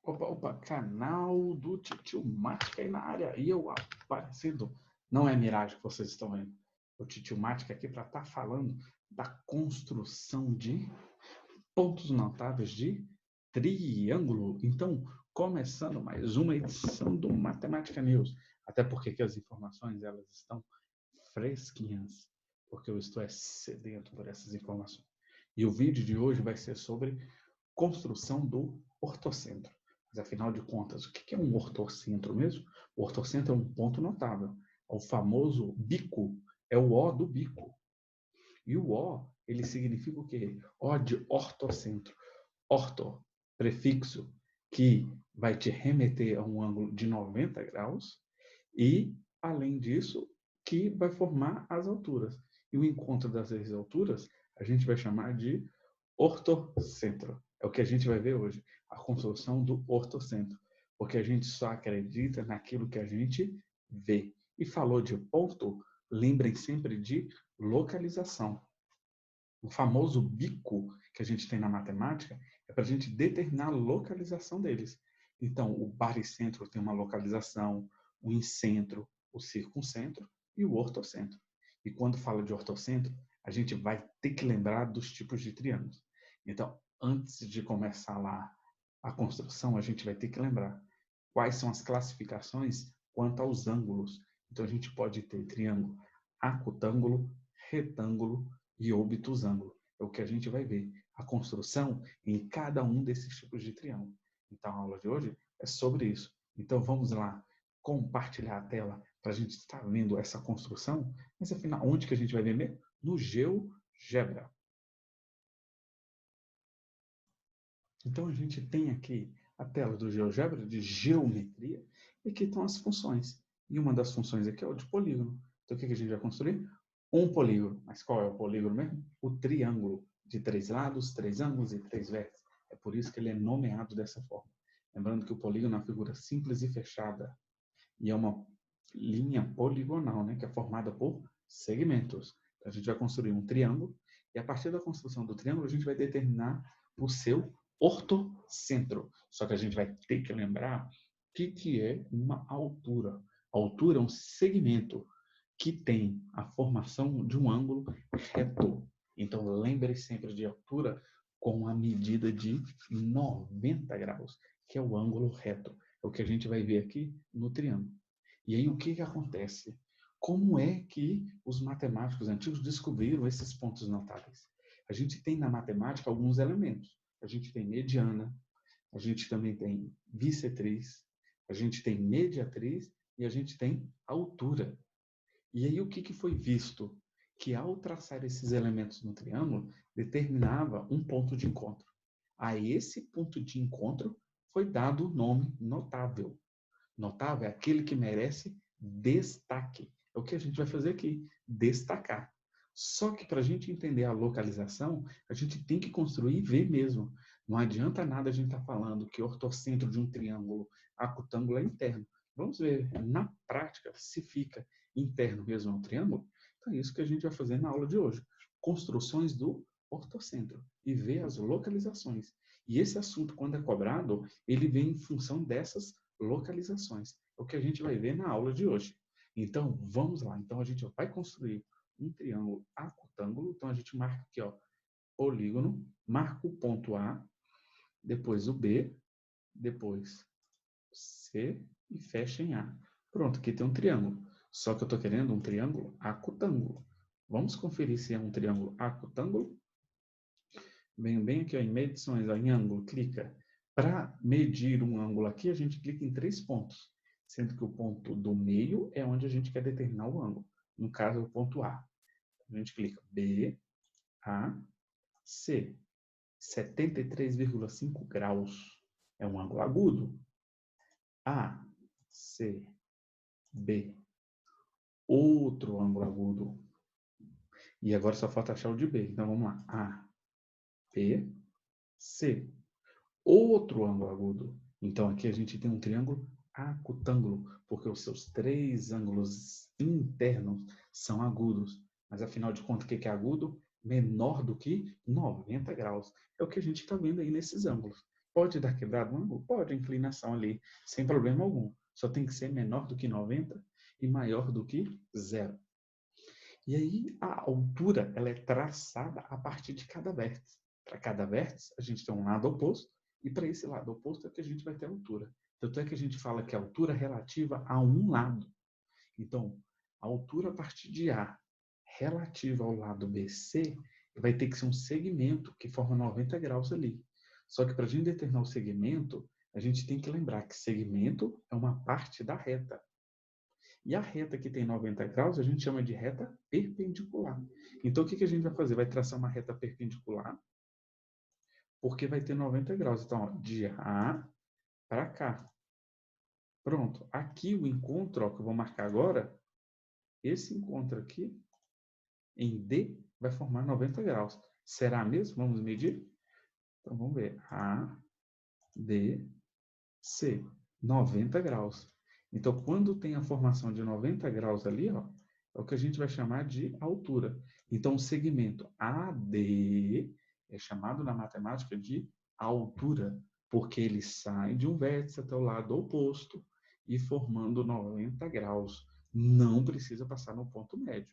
Opa, opa, canal do Titio Mática aí na área. E eu aparecendo. Não é miragem que vocês estão vendo. O Titio Mática aqui para estar falando da construção de pontos notáveis de triângulo. Então, começando mais uma edição do Matemática News. Até porque que as informações elas estão fresquinhas. Porque eu estou sedento por essas informações. E o vídeo de hoje vai ser sobre construção do ortocentro. Mas, afinal de contas, o que é um ortocentro mesmo? O ortocentro é um ponto notável. É o famoso bico, é o O do bico. E o O, ele significa o quê? O de ortocentro. Orto, prefixo, que vai te remeter a um ângulo de 90 graus. E, além disso, que vai formar as alturas. E o encontro dessas alturas, a gente vai chamar de ortocentro. É o que a gente vai ver hoje, a construção do ortocentro. Porque a gente só acredita naquilo que a gente vê. E falou de ponto, lembrem sempre de localização. O famoso bico que a gente tem na matemática é para a gente determinar a localização deles. Então, o baricentro tem uma localização, o incentro, o circuncentro e o ortocentro. E quando fala de ortocentro, a gente vai ter que lembrar dos tipos de triângulos. Então, antes de começar lá a construção, a gente vai ter que lembrar quais são as classificações quanto aos ângulos. Então, a gente pode ter triângulo acutângulo, retângulo e obtusângulo. É o que a gente vai ver. A construção em cada um desses tipos de triângulo. Então, a aula de hoje é sobre isso. Então, vamos lá compartilhar a tela para a gente estar vendo essa construção. Mas, afinal, onde que a gente vai ver mesmo? No GeoGebra. Então, a gente tem aqui a tela do GeoGebra de geometria e aqui estão as funções. E uma das funções aqui é o de polígono. Então, o que a gente vai construir? Um polígono. Mas qual é o polígono mesmo? O triângulo de 3 lados, 3 ângulos e 3 vértices. É por isso que ele é nomeado dessa forma. Lembrando que o polígono é uma figura simples e fechada. E é uma linha poligonal, né, que é formada por segmentos. Então, a gente vai construir um triângulo e a partir da construção do triângulo a gente vai determinar o seu ortocentro. Só que a gente vai ter que lembrar o que é uma altura. A altura é um segmento que tem a formação de um ângulo reto. Então, lembre sempre de altura com a medida de 90 graus, que é o ângulo reto. É o que a gente vai ver aqui no triângulo. E aí, o que acontece? Como é que os matemáticos antigos descobriram esses pontos notáveis? A gente tem na matemática alguns elementos. A gente tem mediana, a gente também tem bissetriz, a gente tem mediatriz e a gente tem altura. E aí o que foi visto? Que ao traçar esses elementos no triângulo, determinava um ponto de encontro. A esse ponto de encontro foi dado o nome notável. Notável é aquele que merece destaque. É o que a gente vai fazer aqui, destacar. Só que para a gente entender a localização, a gente tem que construir e ver mesmo. Não adianta nada a gente estar falando que o ortocentro de um triângulo acutângulo é interno. Vamos ver na prática se fica interno mesmo ao triângulo. Então é isso que a gente vai fazer na aula de hoje. Construções do ortocentro e ver as localizações. E esse assunto, quando é cobrado, ele vem em função dessas localizações. É o que a gente vai ver na aula de hoje. Então, vamos lá. Então, a gente vai construir um triângulo acutângulo. Então, a gente marca aqui, ó, polígono, marca o ponto A, depois o B, depois C e fecha em A. Pronto, aqui tem um triângulo. Só que eu estou querendo um triângulo acutângulo. Vamos conferir se é um triângulo acutângulo? Venho bem aqui ó, em medições, ó, em ângulo, clica. Para medir um ângulo aqui, a gente clica em 3 pontos, sendo que o ponto do meio é onde a gente quer determinar o ângulo. No caso, é o ponto A. A gente clica B, A, C. 73,5 graus. É um ângulo agudo. A, C, B. Outro ângulo agudo. E agora só falta achar o de B. Então vamos lá. A, B, C. Outro ângulo agudo. Então aqui a gente tem um triângulo acutângulo, porque os seus 3 ângulos internos são agudos. Mas afinal de contas, o que é agudo? Menor do que 90 graus. É o que a gente está vendo aí nesses ângulos. Pode dar quebrado no ângulo? Pode, inclinação ali, sem problema algum. Só tem que ser menor do que 90 e maior do que 0. E aí, a altura ela é traçada a partir de cada vértice. Para cada vértice, a gente tem um lado oposto, e para esse lado oposto é que a gente vai ter a altura. Tanto é que a gente fala que a altura é relativa a um lado. Então, a altura a partir de A relativa ao lado BC vai ter que ser um segmento que forma 90 graus ali. Só que para a gente determinar o segmento, a gente tem que lembrar que segmento é uma parte da reta. E a reta que tem 90 graus, a gente chama de reta perpendicular. Então, o que a gente vai fazer? Vai traçar uma reta perpendicular, porque vai ter 90 graus. Então, ó, de A para cá. Pronto. Aqui o encontro, ó, que eu vou marcar agora, esse encontro aqui, em D, vai formar 90 graus. Será mesmo? Vamos medir? Então, vamos ver. A, D, C. 90 graus. Então, quando tem a formação de 90 graus ali, ó, é o que a gente vai chamar de altura. Então, o segmento AD é chamado na matemática de altura, porque ele sai de um vértice até o lado oposto e formando 90 graus. Não precisa passar no ponto médio.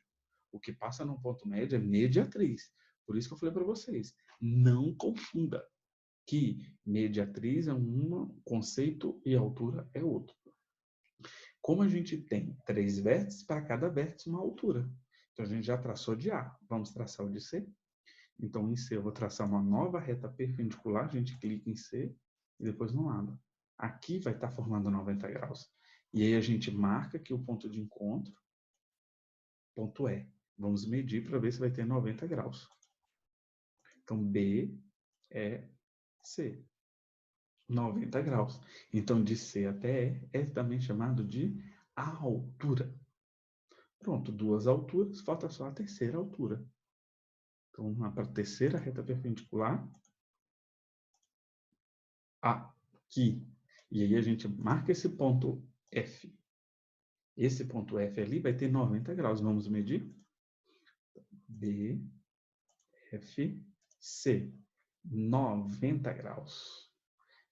O que passa no ponto médio é mediatriz. Por isso que eu falei para vocês, não confunda que mediatriz é um conceito e altura é outro. Como a gente tem 3 vértices, para cada vértice uma altura. Então, a gente já traçou de A. Vamos traçar o de C? Então, em C, eu vou traçar uma nova reta perpendicular. A gente clica em C e depois no lado. Aqui vai estar formando 90 graus. E aí, a gente marca aqui o ponto de encontro. Ponto E. Vamos medir para ver se vai ter 90 graus. Então, B, E, C. 90 graus. Então, de C até E é também chamado de altura. Pronto, 2 alturas, falta só a terceira altura. Então, vamos lá para a terceira reta perpendicular. Aqui. E aí a gente marca esse ponto F. Esse ponto F ali vai ter 90 graus. Vamos medir? B, F, C. 90 graus.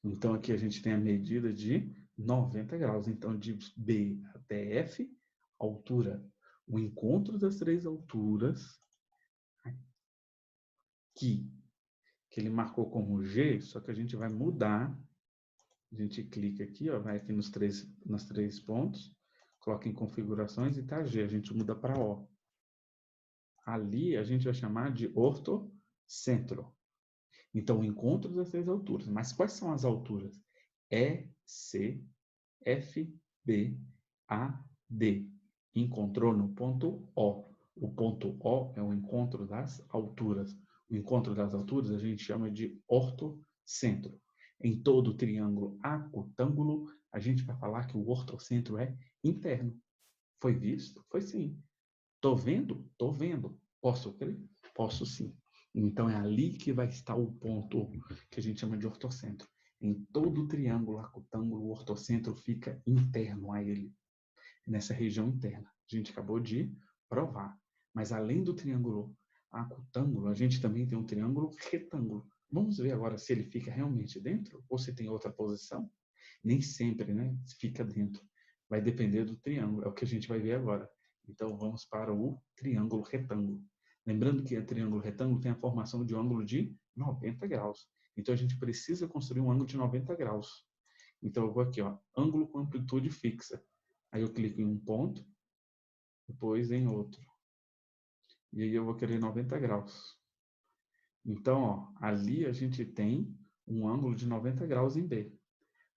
Então, aqui a gente tem a medida de 90 graus. Então, de B até F, altura. O encontro das 3 alturas, aqui, que ele marcou como G, só que a gente vai mudar. A gente clica aqui, ó, vai aqui nos 3 pontos, coloca em configurações e tá G. A gente muda para O. Ali a gente vai chamar de ortocentro. Então, o encontro das 3 alturas. Mas quais são as alturas? E, C, F, B, A, D. Encontrou no ponto O. O ponto O é o encontro das alturas. O encontro das alturas a gente chama de ortocentro. Em todo triângulo acutângulo, a gente vai falar que o ortocentro é interno. Foi visto? Foi sim. Tô vendo? Tô vendo. Posso crer? Posso sim. Então é ali que vai estar o ponto que a gente chama de ortocentro. Em todo triângulo acutângulo, o ortocentro fica interno a ele, nessa região interna. A gente acabou de provar. Mas além do triângulo acutângulo, a gente também tem um triângulo retângulo. Vamos ver agora se ele fica realmente dentro ou se tem outra posição? Nem sempre, né? Fica dentro. Vai depender do triângulo. É o que a gente vai ver agora. Então, vamos para o triângulo retângulo. Lembrando que o triângulo retângulo tem a formação de um ângulo de 90 graus. Então, a gente precisa construir um ângulo de 90 graus. Então, eu vou aqui, ó, ângulo com amplitude fixa. Aí eu clico em um ponto, depois em outro. E aí eu vou querer 90 graus. Então, ó, ali a gente tem um ângulo de 90 graus em B.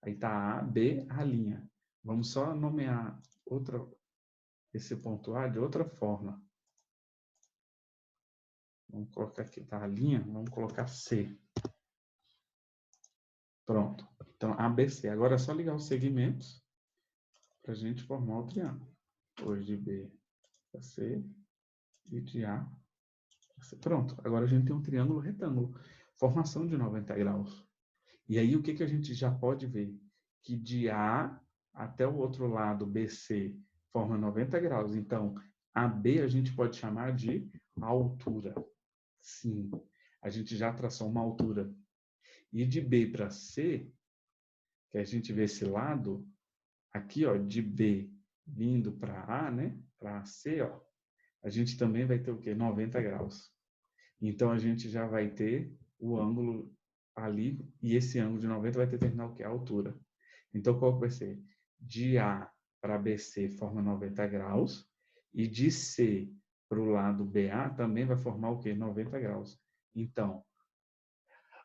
Aí está A, B, a linha. Vamos só nomear esse ponto A de outra forma. Vamos colocar aqui, tá? A linha, vamos colocar C. Pronto. Então, ABC. Agora é só ligar os segmentos para a gente formar o triângulo. Depois de B para C e de A para C. Pronto. Agora a gente tem um triângulo retângulo. Formação de 90 graus. E aí, o que a gente já pode ver? Que de A até o outro lado, BC, forma 90 graus. Então, AB a gente pode chamar de altura. Sim, a gente já traçou uma altura. E de B para C, que a gente vê esse lado, aqui, ó, de B vindo para A, né? Para C, ó, a gente também vai ter o quê? 90 graus. Então, a gente já vai ter o ângulo ali, e esse ângulo de 90 vai determinar o quê? A altura. Então, qual que vai ser? De A para BC forma 90 graus, e de C para o lado BA também vai formar o quê? 90 graus. Então,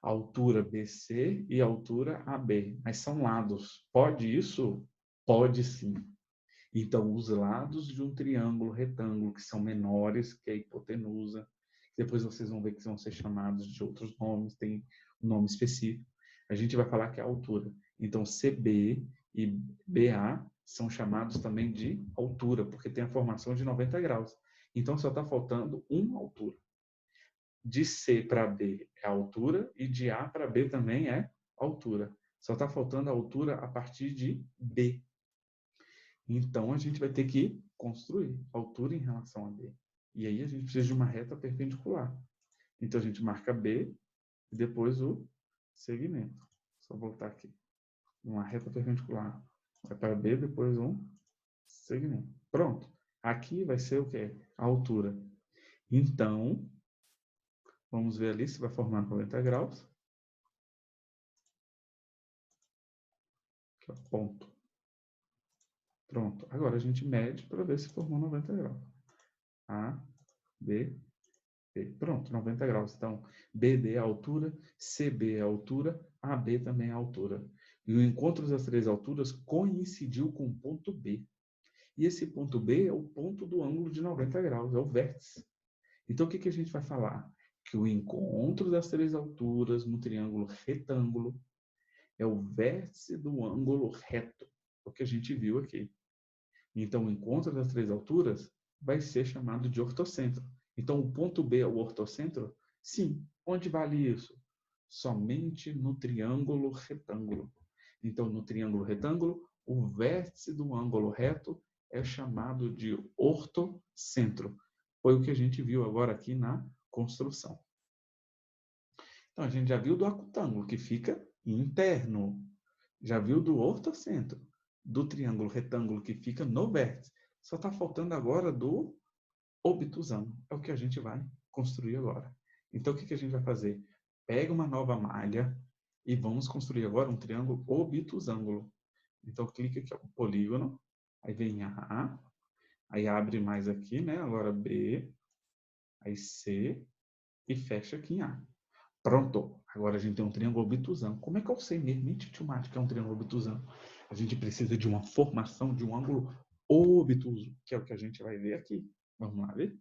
a altura BC e a altura AB, mas são lados. Pode isso? Pode sim. Então, os lados de um triângulo retângulo, que são menores que a hipotenusa, depois vocês vão ver que vão ser chamados de outros nomes, tem um nome específico. A gente vai falar que é a altura. Então, CB e BA são chamados também de altura, porque tem a formação de 90 graus. Então, só está faltando uma altura. De C para B é a altura e de A para B também é altura. Só está faltando a altura a partir de B. Então, a gente vai ter que construir altura em relação a B. E aí a gente precisa de uma reta perpendicular. Então, a gente marca B e depois o segmento. Só voltar aqui. Uma reta perpendicular. Vai para B, depois um segmento. Pronto. Aqui vai ser o quê? A altura. Então, vamos ver ali se vai formar 90 graus. Aqui, ó, ponto. Pronto. Agora a gente mede para ver se formou 90 graus. A, B, B. Pronto, 90 graus. Então, BD é a altura, CB é a altura, AB também é a altura. E o encontro das três alturas coincidiu com o ponto B. E esse ponto B é o ponto do ângulo de 90 graus, é o vértice. Então, o que a gente vai falar? Que o encontro das três alturas no triângulo retângulo é o vértice do ângulo reto, o que a gente viu aqui. Então, o encontro das três alturas vai ser chamado de ortocentro. Então, o ponto B é o ortocentro? Sim. Onde vale isso? Somente no triângulo retângulo. Então, no triângulo retângulo, o vértice do ângulo reto é chamado de ortocentro. Foi o que a gente viu agora aqui na construção. Então, a gente já viu do acutângulo, que fica interno. Já viu do ortocentro, do triângulo retângulo, que fica no vértice. Só está faltando agora do obtusângulo. É o que a gente vai construir agora. Então, o que a gente vai fazer? Pega uma nova malha e vamos construir agora um triângulo obtusângulo. Então, clica aqui, ó, polígono, aí vem A, aí abre mais aqui, né? Agora B, aí C e fecha aqui em A. Pronto! Agora a gente tem um triângulo obtusângulo. Como é que eu sei mesmo, tio, que é um triângulo obtusângulo? A gente precisa de uma formação de um ângulo obtuso, que é o que a gente vai ver aqui. Vamos lá ver?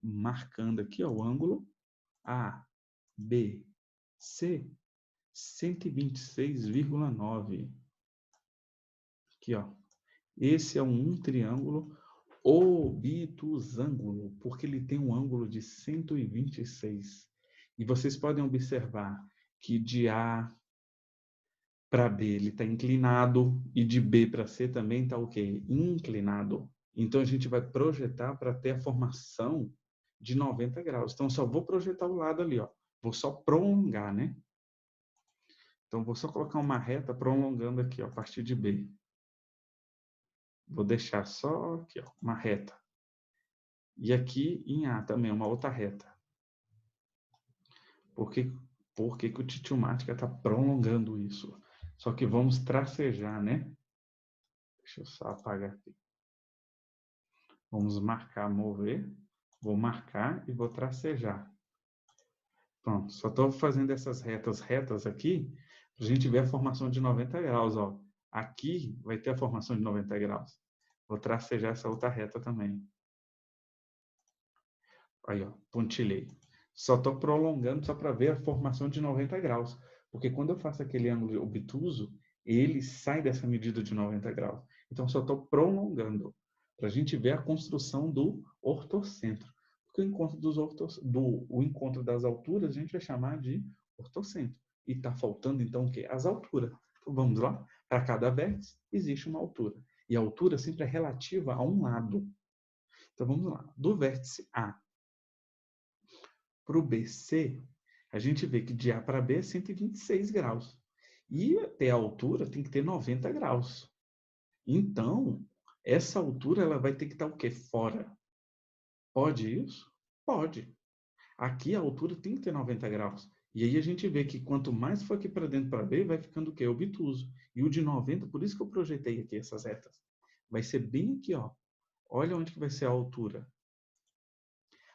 Marcando aqui, ó, o ângulo A, B, C, 126,9. Aqui, ó. Esse é um triângulo obtusângulo, porque ele tem um ângulo de 126. E vocês podem observar que de A para B ele está inclinado e de B para C também está o quê? Inclinado. Então, a gente vai projetar para ter a formação de 90 graus. Então, só vou projetar o lado ali, ó. Vou só prolongar, né? Então, vou só colocar uma reta prolongando aqui, ó, a partir de B. Vou deixar só aqui, ó, uma reta. E aqui em A também, uma outra reta. Por que o Titiumática está prolongando isso? Só que vamos tracejar, né? Deixa eu só apagar aqui. Vamos marcar, mover. Vou marcar e vou tracejar. Pronto, só estou fazendo essas retas aqui para a gente ver a formação de 90 graus. Ó. Aqui vai ter a formação de 90 graus. Vou tracejar essa outra reta também. Aí, ó, pontilhei. Só estou prolongando só para ver a formação de 90 graus. Porque quando eu faço aquele ângulo obtuso, ele sai dessa medida de 90 graus. Então, só estou prolongando para a gente ver a construção do ortocentro. Porque o encontro das alturas a gente vai chamar de ortocentro. E está faltando, então, o quê? As alturas. Então, vamos lá. Para cada vértice, existe uma altura. E a altura sempre é relativa a um lado. Então, vamos lá. Do vértice A para o BC, a gente vê que de A para B é 126 graus. E até a altura tem que ter 90 graus. Então, essa altura ela vai ter que estar o quê? Fora. Pode isso? Pode. Aqui a altura tem que ter 90 graus. E aí a gente vê que quanto mais for aqui para dentro para B, vai ficando o quê? Obtuso. E o de 90, por isso que eu projetei aqui essas retas. Vai ser bem aqui, ó. Olha onde que vai ser a altura.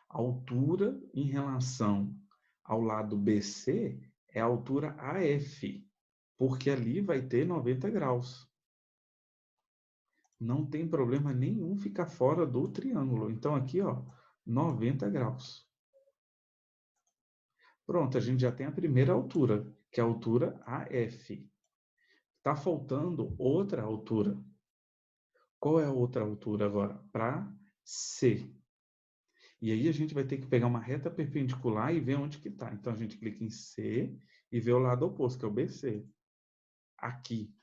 A altura em relação ao lado BC é a altura AF, porque ali vai ter 90 graus. Não tem problema nenhum ficar fora do triângulo. Então aqui, ó, 90 graus. Pronto, a gente já tem a primeira altura, que é a altura AF. Está faltando outra altura. Qual é a outra altura agora? Para C. E aí a gente vai ter que pegar uma reta perpendicular e ver onde que está. Então a gente clica em C e vê o lado oposto, que é o BC. Aqui.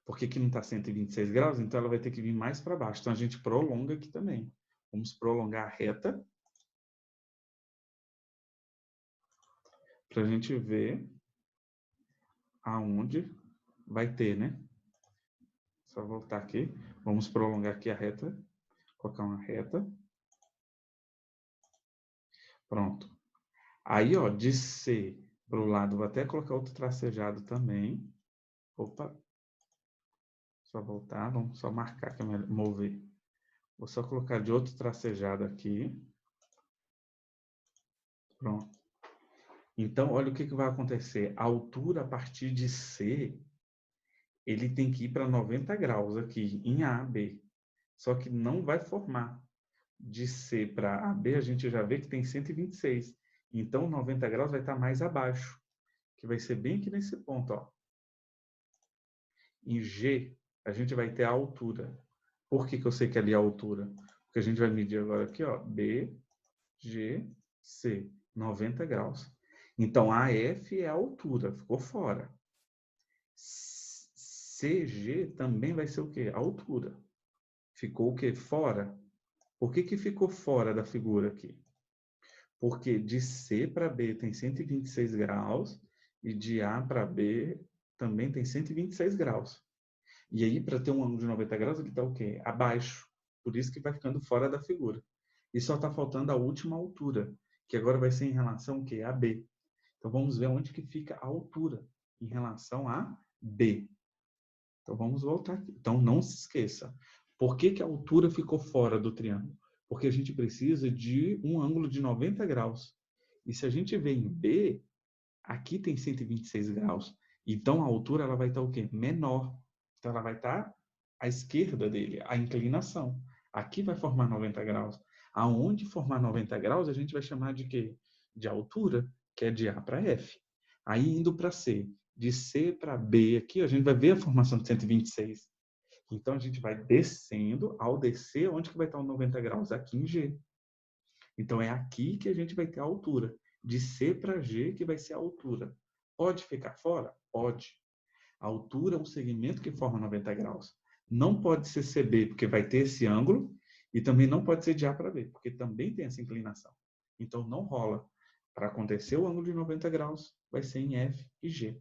Porque aqui não está 126 graus, então ela vai ter que vir mais para baixo. Então a gente prolonga aqui também. Vamos prolongar a reta para a gente ver aonde vai ter, né? Só voltar aqui. Vamos prolongar aqui a reta. Colocar uma reta. Pronto. Aí, ó, de C para o lado, vou até colocar outro tracejado também. Opa. Só voltar, vamos só marcar que é melhor, mover. Vou só colocar de outro tracejado aqui. Pronto. Então, olha o que vai acontecer. A altura a partir de C, ele tem que ir para 90 graus aqui, em AB. Só que não vai formar. De C para AB, a gente já vê que tem 126. Então, 90 graus vai estar mais abaixo, que vai ser bem aqui nesse ponto, ó. Em G, a gente vai ter a altura. Por que eu sei que ali é a altura? Porque a gente vai medir agora aqui, ó, B, G, C, 90 graus. Então, AF é a altura, ficou fora. CG também vai ser o quê? A altura. Ficou o quê? Fora. Por que ficou fora da figura aqui? Porque de C para B tem 126 graus e de A para B também tem 126 graus. E aí, para ter um ângulo de 90 graus, ele está o quê? Abaixo. Por isso que vai ficando fora da figura. E só está faltando a última altura, que agora vai ser em relação ao quê? A B. Então, vamos ver onde que fica a altura em relação a B. Então, vamos voltar aqui. Então, não se esqueça. Por que a altura ficou fora do triângulo? Porque a gente precisa de um ângulo de 90 graus. E se a gente vê em B, aqui tem 126 graus. Então, a altura ela vai estar o quê? Menor. Então, ela vai estar à esquerda dele, a inclinação. Aqui vai formar 90 graus. Aonde formar 90 graus, a gente vai chamar de quê? De altura, que é de A para F. Aí, indo para C. De C para B, aqui a gente vai ver a formação de 126. Então, a gente vai descendo. Ao descer, onde que vai estar os 90 graus? Aqui em G. Então, é aqui que a gente vai ter a altura. De C para G, que vai ser a altura. Pode ficar fora? Pode. A altura é um segmento que forma 90 graus. Não pode ser CB, porque vai ter esse ângulo. E também não pode ser de A para B, porque também tem essa inclinação. Então, não rola. Para acontecer o ângulo de 90 graus, vai ser em F e G.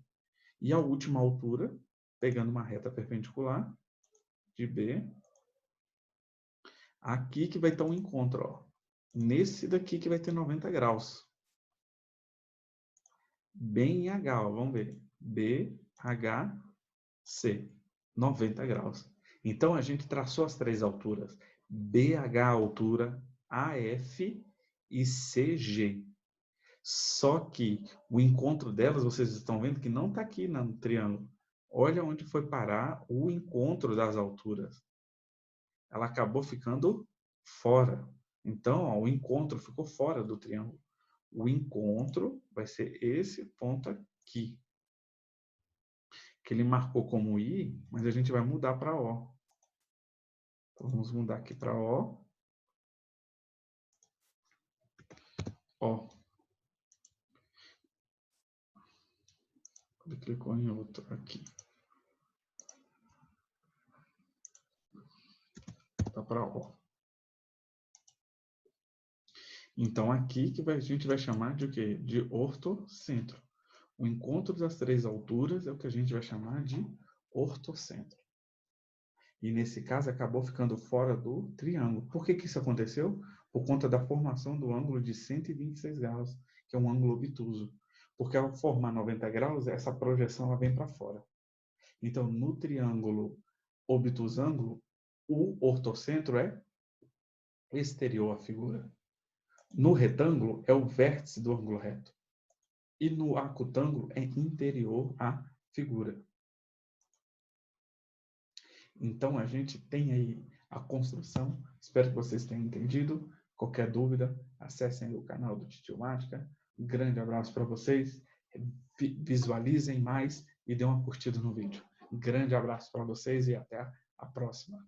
E a última altura, pegando uma reta perpendicular, de B, aqui que vai estar um encontro, ó. Nesse daqui que vai ter 90 graus. Bem em H, ó, vamos ver. B, H, C. 90 graus. Então, a gente traçou as três alturas. BH altura, AF e CG. Só que o encontro delas, vocês estão vendo que não está aqui no triângulo. Olha onde foi parar o encontro das alturas. Ela acabou ficando fora. Então, ó, o encontro ficou fora do triângulo. O encontro vai ser esse ponto aqui. Que ele marcou como I, mas a gente vai mudar para O. Então, vamos mudar aqui para O. Ó. Ele clicou em outro aqui. Tá para O. Então, aqui que a gente vai chamar de o quê? De ortocentro. O encontro das três alturas é o que a gente vai chamar de ortocentro. E nesse caso acabou ficando fora do triângulo. Por que isso aconteceu? Por conta da formação do ângulo de 126 graus, que é um ângulo obtuso. Porque ao formar 90 graus, essa projeção ela vem para fora. Então, no triângulo obtusângulo, o ortocentro é exterior à figura. No retângulo, é o vértice do ângulo reto. E no acutângulo, é interior à figura. Então, a gente tem aí a construção. Espero que vocês tenham entendido. Qualquer dúvida, acessem o canal do Titiomática. Um grande abraço para vocês. Visualizem mais e dêem uma curtida no vídeo. Um grande abraço para vocês e até a próxima.